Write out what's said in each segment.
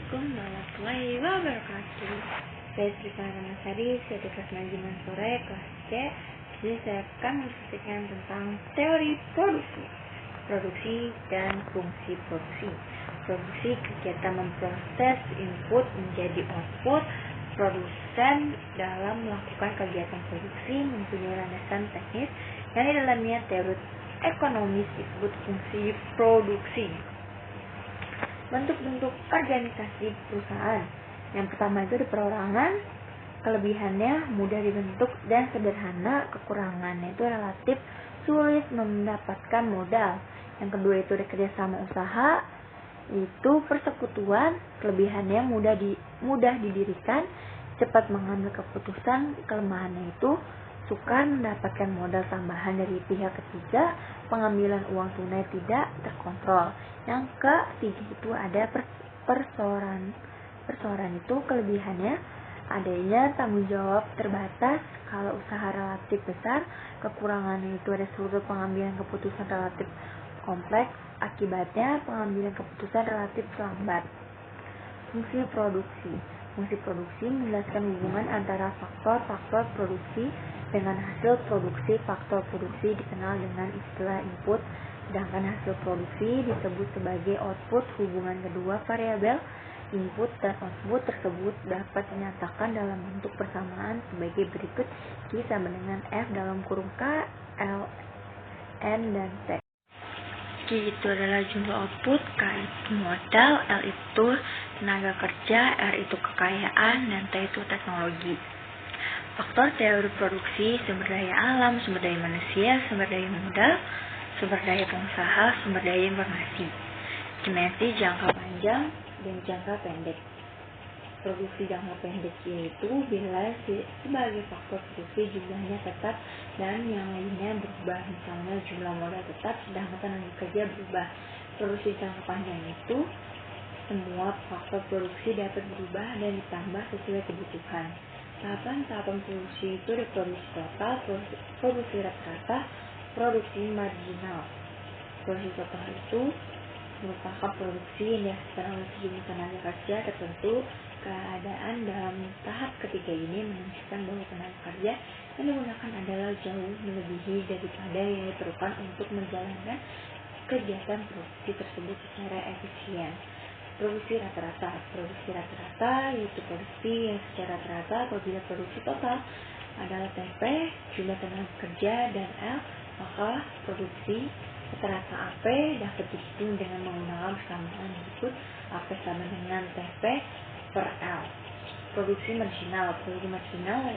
Assalamualaikum warahmatullahi wabarakatuh. Saya Sri Ramasari, saya di kelas manajemen sore kelas C. Jadi saya akan menjelaskan tentang teori produksi dan fungsi produksi. Produksi kegiatan memproses input menjadi output. Produsen dalam melakukan kegiatan produksi mempunyai landasan teknis yang di dalamnya teori ekonomis disebut fungsi produksi. Bentuk-bentuk organisasi perusahaan. Yang pertama itu di perorangan, kelebihannya mudah dibentuk dan sederhana, kekurangannya itu relatif sulit mendapatkan modal. Yang kedua itu di kerjasama usaha, itu persekutuan, kelebihannya mudah didirikan, cepat mengambil keputusan, kelemahannya itu sukar mendapatkan modal tambahan dari pihak ketiga, pengambilan uang tunai tidak terkontrol. Yang ketiga itu ada perseorangan. Perseorangan itu kelebihannya adanya tanggung jawab terbatas kalau usaha relatif besar, kekurangannya itu ada struktur pengambilan keputusan relatif kompleks, akibatnya pengambilan keputusan relatif lambat. Fungsi produksi. Fungsi produksi menjelaskan hubungan antara faktor-faktor produksi dengan hasil produksi. Faktor produksi dikenal dengan istilah input, sedangkan hasil produksi disebut sebagai output. Hubungan kedua variabel input dan output tersebut dapat dinyatakan dalam bentuk persamaan sebagai berikut: Q sama dengan F dalam kurung K, L, N, dan T. Q itu adalah jumlah output, K itu modal, L itu tenaga kerja, R itu kekayaan, dan T itu teknologi. Faktor teori produksi: sumber daya alam, sumber daya manusia, sumber daya modal, sumber daya pengusaha, sumber daya informasi. Dimensi jangka panjang dan jangka pendek. Produksi jangka pendek yaitu bila sebagai faktor produksi jumlahnya tetap dan yang lainnya berubah, misalnya jumlah modal tetap sedangkan tenaga kerja berubah. Produksi jangka panjang itu semua faktor produksi dapat berubah dan ditambah sesuai kebutuhan. Tahapan produksi itu reproduksi total, produksi rata-rata, produksi marginal. Produksi total itu merupakan produksi yang dihasilkan oleh sejumlah tenaga kerja tertentu. Keadaan dalam tahap ketiga ini menunjukkan bahwa tenaga kerja yang digunakan adalah jauh melebihi daripada yang diperlukan untuk menjalankan kegiatan produksi tersebut secara efisien. Produksi rata-rata. Produksi rata-rata yaitu produksi yang secara rata-rata apabila produksi total adalah TP, jumlah tenaga kerja, dan L, maka produksi rata-rata AP dapat dihitung dengan menggunakan persamaan berikut: AP sama dengan TP per L. Produksi marginal. Produksi marginal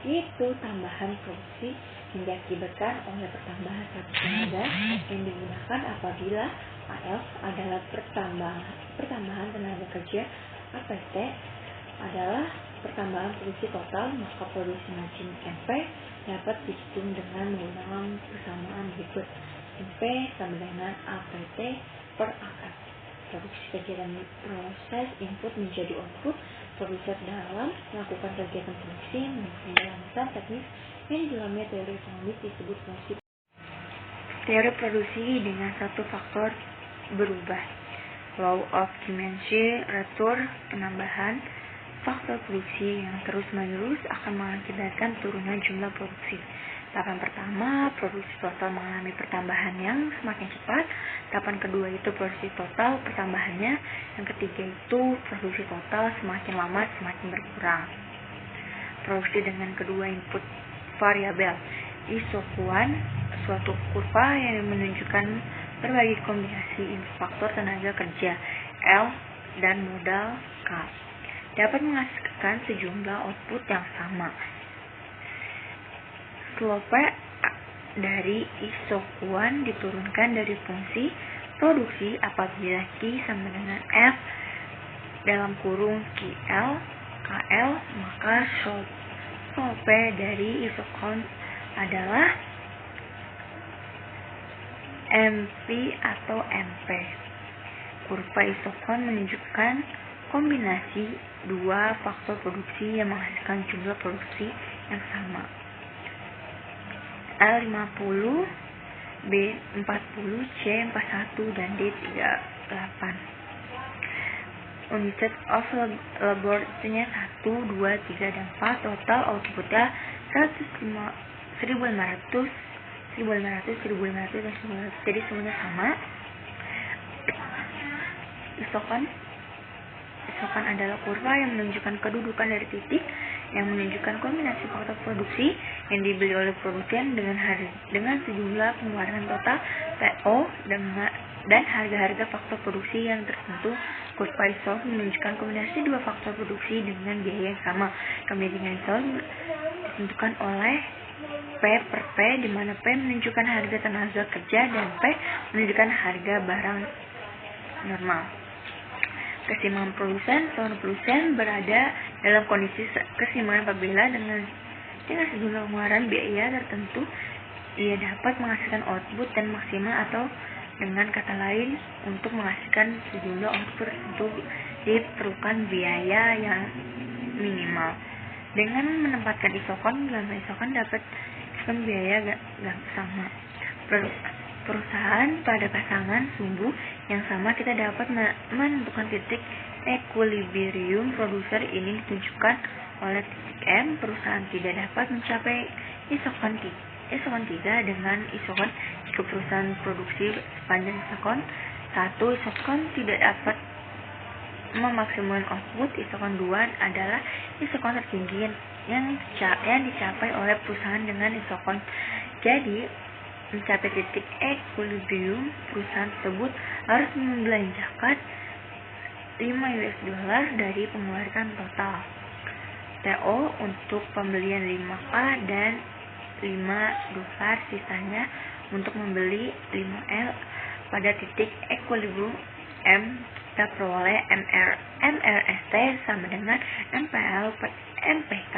itu tambahan produksi yang diakibatkan oleh pertambahan satu tenaga yang digunakan apabila AL adalah pertambahan tenaga kerja, APT adalah pertambahan produksi total, maka produksi margin MP dapat dihitung dengan menggunakan persamaan berikut: MP sama dengan APT per AF. Produksi kegiatan proses input menjadi output. Produser dalam melakukan kegiatan produksi mempunyai landasan teknis yang di dalamnya teori ekonomis disebut fungsi. Teori produksi dengan satu faktor berubah. Law of dimension retur penambahan faktor produksi yang terus-menerus akan mengakibatkan turunan jumlah produksi. Tahapan pertama, produksi total mengalami pertambahan yang semakin cepat. Tahapan kedua itu produksi total pertambahannya. Yang ketiga itu produksi total semakin lama semakin berkurang. Produksi dengan kedua input variabel. Isokuan, suatu kurva yang menunjukkan berbagai kombinasi input faktor tenaga kerja L dan modal K dapat menghasilkan sejumlah output yang sama. Slope dari isokuan diturunkan dari fungsi produksi apabila Q sama dengan F dalam kurung QL KL, maka slope dari isokuan adalah MP atau MP. Kurva isokuan menunjukkan kombinasi dua faktor produksi yang menghasilkan jumlah produksi yang sama. L50, B40, C41, dan D38. unit of labor nya 1, 2, 3, dan 4. Total outputnya 1.500, 1.500, dan 1.500. Jadi semuanya sama. Isokan adalah kurva yang menunjukkan kedudukan dari titik yang menunjukkan kombinasi faktor produksi yang dibeli oleh produsen dengan sejumlah pengeluaran total PO dan harga-harga faktor produksi yang tertentu. Kurva ISOL menunjukkan kombinasi dua faktor produksi dengan biaya yang sama. Kemudian ISOL ditentukan oleh P per P, di mana P menunjukkan harga tenaga kerja dan P menunjukkan harga barang normal. Keseimbangan seorang produsen berada dalam kondisi keseimbangan apabila dengan sejumlah pengeluaran biaya tertentu ia dapat menghasilkan output dan maksimal, atau dengan kata lain, untuk menghasilkan sejumlah output tertentu diperlukan biaya yang minimal. Dengan menempatkan isokon dalam isokon dapat biaya gak sama. Perusahaan pada pasangan sumbu yang sama, kita dapat menentukan titik equilibrium. Produser ini ditunjukkan oleh titik M. Perusahaan tidak dapat mencapai isokon 3 dengan isokon jika perusahaan produksi sepanjang isokon 1. Isokon tidak dapat memaksimalkan output. Isokon 2 adalah isokon tertinggi yang dicapai oleh perusahaan dengan isokon. Jadi mencapai titik equilibrium, perusahaan tersebut harus membelanjakan $5 dari pengeluaran total TO untuk pembelian 5K dan $5 sisanya untuk membeli 5L. Pada titik equilibrium M, kita peroleh MRST sama dengan MPL per MPK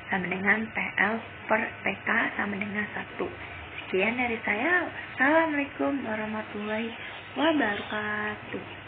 sama dengan PL per PK sama dengan 1. Sekian dari saya. Assalamualaikum warahmatullahi wabarakatuh.